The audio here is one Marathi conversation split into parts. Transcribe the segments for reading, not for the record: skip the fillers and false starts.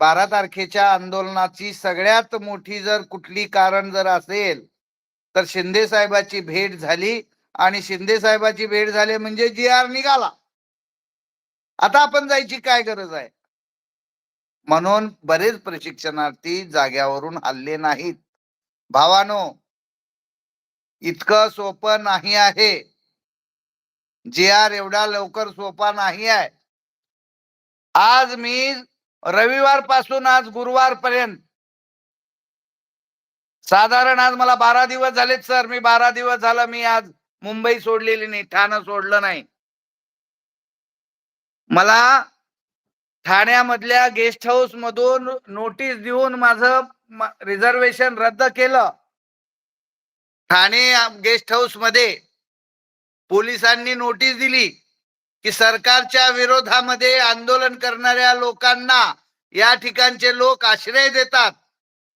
12 तारखेच्या आंदोलनाची सगळ्यात मोठी जर कुठली कारण जर असेल तर शिंदे साहेबाची भेट झाली आणि शिंदे साहेबाची भेट झाली म्हणजे GR निघाला. आता आपण जायची काय गरज आहे? म्हणून बरेच प्रशिक्षणार्थी जाग्यावरून हल्ले नाहीत. भावानो, इतकं सोपं नाही आहे. GR एवढा लवकर सोपा नाही आहे. आज मी रविवार पासून आज गुरुवार पर्यंत साधारण आज मला 12 दिवस झालेत सर. मी 12 दिवस झालं मी आज मुंबई सोडलेली नाही, ठाणं सोडलं नाही. मला ठाण्यामधल्या गेस्ट हाऊस मधून नोटीस देऊन माझं रिझर्वेशन रद्द केलं. ठाणे गेस्ट हाऊस मध्ये पोलिसांनी नोटीस दिली की सरकारच्या विरोधामध्ये आंदोलन करणाऱ्या लोकांना या ठिकाणचे लोक आश्रय देतात.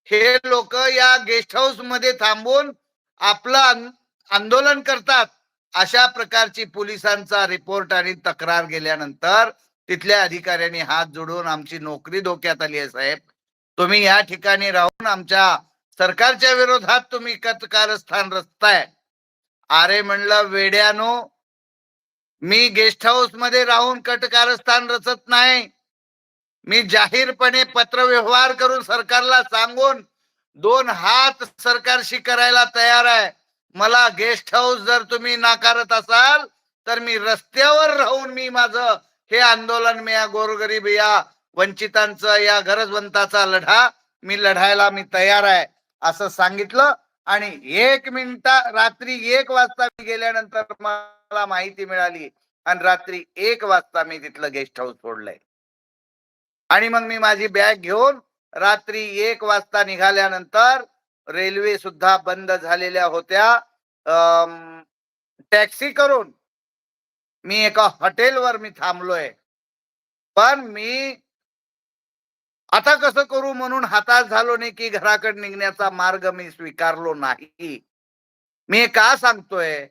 हे लोक या गेस्ट हाऊस मध्ये थांबून आपलं आंदोलन करतात. अशा प्रकारची पोलिसांचा रिपोर्ट आणि तक्रार गेल्यानंतर तिथल्या अधिकाऱ्यांनी हात जोडून आमची नोकरी धोक्यात आली आहे साहेब. तुम्ही या ठिकाणी राहून आमच्या सरकारच्या विरोधात तुम्ही कारस्थान रचताय. अरे म्हणलं वेड्यानो, मी गेस्ट हाऊस मध्ये राहून कारस्थान रचत नाही. मी जाहीरपणे पत्रव्यवहार करून सरकारला सांगून 2 हात सरकारशी करायला तयार आहे. मला गेस्ट हाऊस जर तुम्ही नाकारत असाल तर मी रस्त्यावर राहून मी माझं हे आंदोलन, मी या गोरगरीब या वंचितांचं या गरजवंताचा लढा मी लढायला मी तयार आहे असं सांगितलं. आणि 1 मिनिटा रात्री 1 वाजता मी गेल्यानंतर मला माहिती मिळाली आणि रात्री 1 वाजता मी तिथलं गेस्ट हाऊस सोडलंय. आणि मग मी माझी बॅग घेऊन रात्री 1 वाजता निघाल्यानंतर रेल्वे सुद्धा बंद झालेल्या होत्या. टॅक्सी करून मी एका हॉटेलवर मी थांबलोय. पण मी आता कसं करू म्हणून हताश झालो नाही की घराकडे निघण्याचा मार्ग मी स्वीकारलो नाही. मी का सांगतोय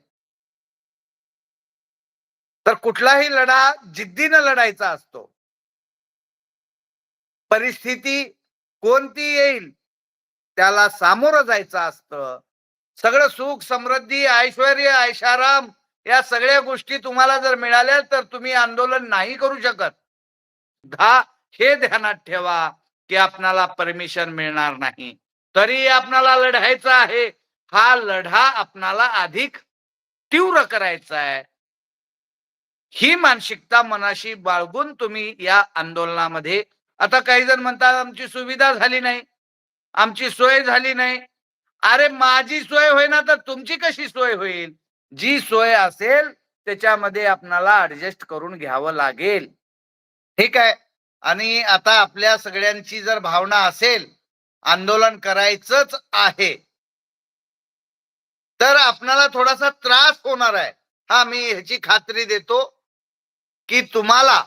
तर कुठलाही लढा जिद्दीनं लढायचा असतो. परिस्थिती कोणती येईल त्याला सामोरं जायचं असतं. सगळं सुख समृद्धी ऐश्वर्य ऐशाराम या सगळ्या गोष्टी तुम्हाला जर मिळाल्या तर तुम्ही आंदोलन नाही करू शकत. हे ध्यानात ठेवा की आपणाला परमिशन मिळणार नाही, तरी आपणाला लढायचं आहे. हा लढा आपणाला अधिक तीव्र करायचा आहे. ही मानसिकता मनाशी बाळगून तुम्ही या आंदोलनामध्ये. आता काही जण म्हणतात आमची सुविधा झाली नाही, आमची सोय झाली नाही. अरे माझी सोय होईना तर तुमची कशी सोय होईल? जी सोय असेल त्याच्यामध्ये आपणाला ऍडजस्ट करून घ्यावं लागेल. ठीक आहे. आणि आता आपल्या सगळ्यांची जर भावना असेल आंदोलन करायचंच आहे तर आपणाला थोडासा त्रास होणार आहे. हा मी ह्याची खात्री देतो की तुम्हाला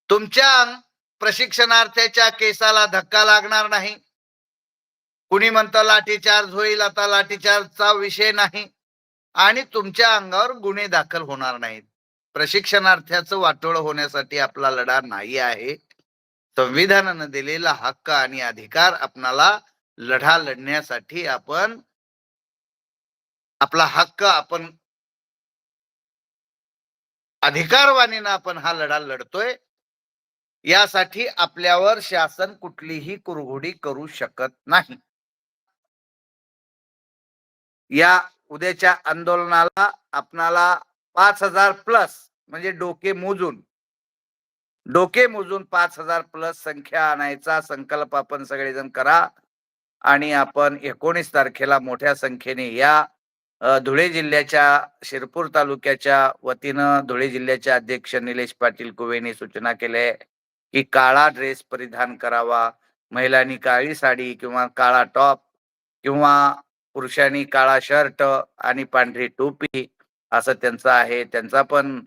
तुमच्या प्रशिक्षणार्थ्याच्या केसाला धक्का लागणार नाही. कुणी म्हणतं लाठीचार्ज होईल, आता लाठीचार्जचा विषय नाही आणि तुमच्या अंगावर गुन्हे दाखल होणार नाहीत. प्रशिक्षणार्थ्याचं वाटोळ होण्यासाठी आपला लढा नाही आहे. संविधानानं दिलेला हक्क आणि अधिकार आपणाला लढा लढण्यासाठी आपण आपला हक्क आपण अधिकारवाणीनं आपण हा लढा लढतोय. यासाठी आपल्यावर शासन कुठलीही कुरघोडी करू शकत नाही. या उद्याच्या आंदोलनाला आपणाला 5000 प्लस म्हणजे डोके मोजून 5000 प्लस संख्या आणायचा संकल्प आपण सगळेजण करा. आणि आपण 19 तारखेला मोठ्या संख्येने या धुळे जिल्ह्याच्या शिरपूर तालुक्याच्या वतीनं धुळे जिल्ह्याचे अध्यक्ष निलेश पाटील कुवेनी सूचना केली की काळा ड्रेस परिधान करावा. महिलांनी काळी साडी किंवा काळा टॉप किंवा पुरुषांनी काळा शर्ट आणि पांढरी टोपी असं त्यांचं आहे. त्यांचा पण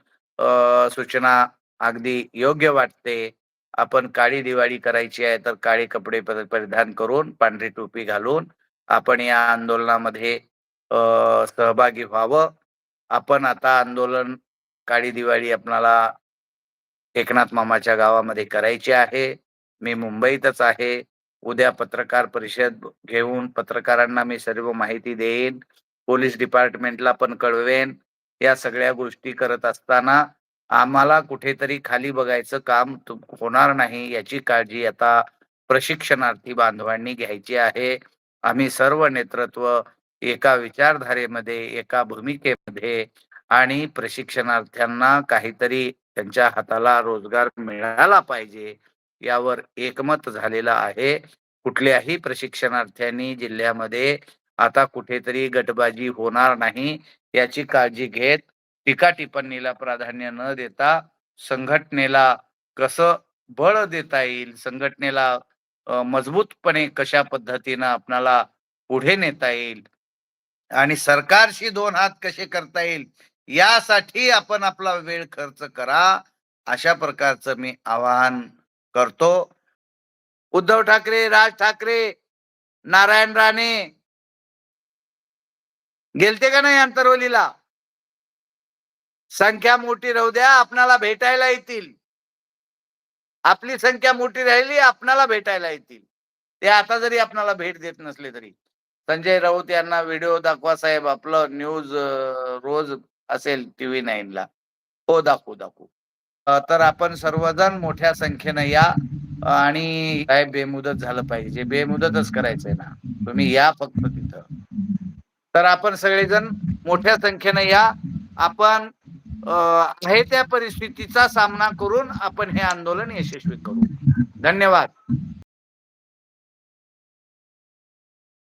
सूचना अगदी योग्य वाटते. आपण काळी दिवाळी करायची आहे तर काळे कपडे परिधान करून पांढरी टोपी घालून आपण या आंदोलनामध्ये सहभागी व्हावं. आपण आता आंदोलन काळी दिवाळी आपल्याला एकनाथ मामाच्या गावामध्ये करायची आहे. मी मुंबईतच आहे. उद्या पत्रकार परिषद घेऊन पत्रकारांना मी सर्व माहिती देईन. पोलीस डिपार्टमेंटला पण कळवेन. या सगळ्या गोष्टी करत असताना आम्हाला कुठेतरी खाली बघायचं काम होणार नाही याची काळजी आता प्रशिक्षणार्थी बांधवांनी घ्यायची आहे. आम्ही सर्व नेतृत्व एका विचारधारेमध्ये, एका भूमिकेमध्ये आणि प्रशिक्षणार्थ्यांना काहीतरी त्यांच्या हाताला रोजगार मिळाला पाहिजे यावर एकमत झालेलं आहे. कुठल्याही प्रशिक्षणार्थ्यांनी जिल्ह्यामध्ये आता कुठेतरी गटबाजी होणार नाही याची काळजी घेत टीका टिप्पणीला प्राधान्य न देता संघटनेला कसं बळ देता येईल, संघटनेला मजबूतपणे कशा पद्धतीनं आपणाला पुढे नेता येईल आणि सरकारशी दोन हात कसे करता येईल यासाठी आपण आपला वेळ खर्च करा, अशा प्रकारचं मी आवाहन करतो. उद्धव ठाकरे, राज ठाकरे, नारायण राणे गेलते का नाही अंतरवलीला? संख्या मोठी राहू द्या, आपणाला भेटायला येतील. आपली संख्या मोठी राहिली, आपणाला भेटायला येतील. ते आता जरी आपणाला भेट देत नसले तरी. संजय राऊत यांना व्हिडिओ दाखवा साहेब, आपलं न्यूज रोज असेल TV 9 ला. हो, दाखवू. तर आपण सर्वजण मोठ्या संख्येनं या आणि काय बेमुदत झालं पाहिजे. बेमुदतच करायचंय ना. तुम्ही या फक्त तिथं. तर आपण सगळेजण मोठ्या संख्येनं या. आपण आहे त्या परिस्थितीचा सामना करून आपण हे आंदोलन यशस्वी करू. धन्यवाद.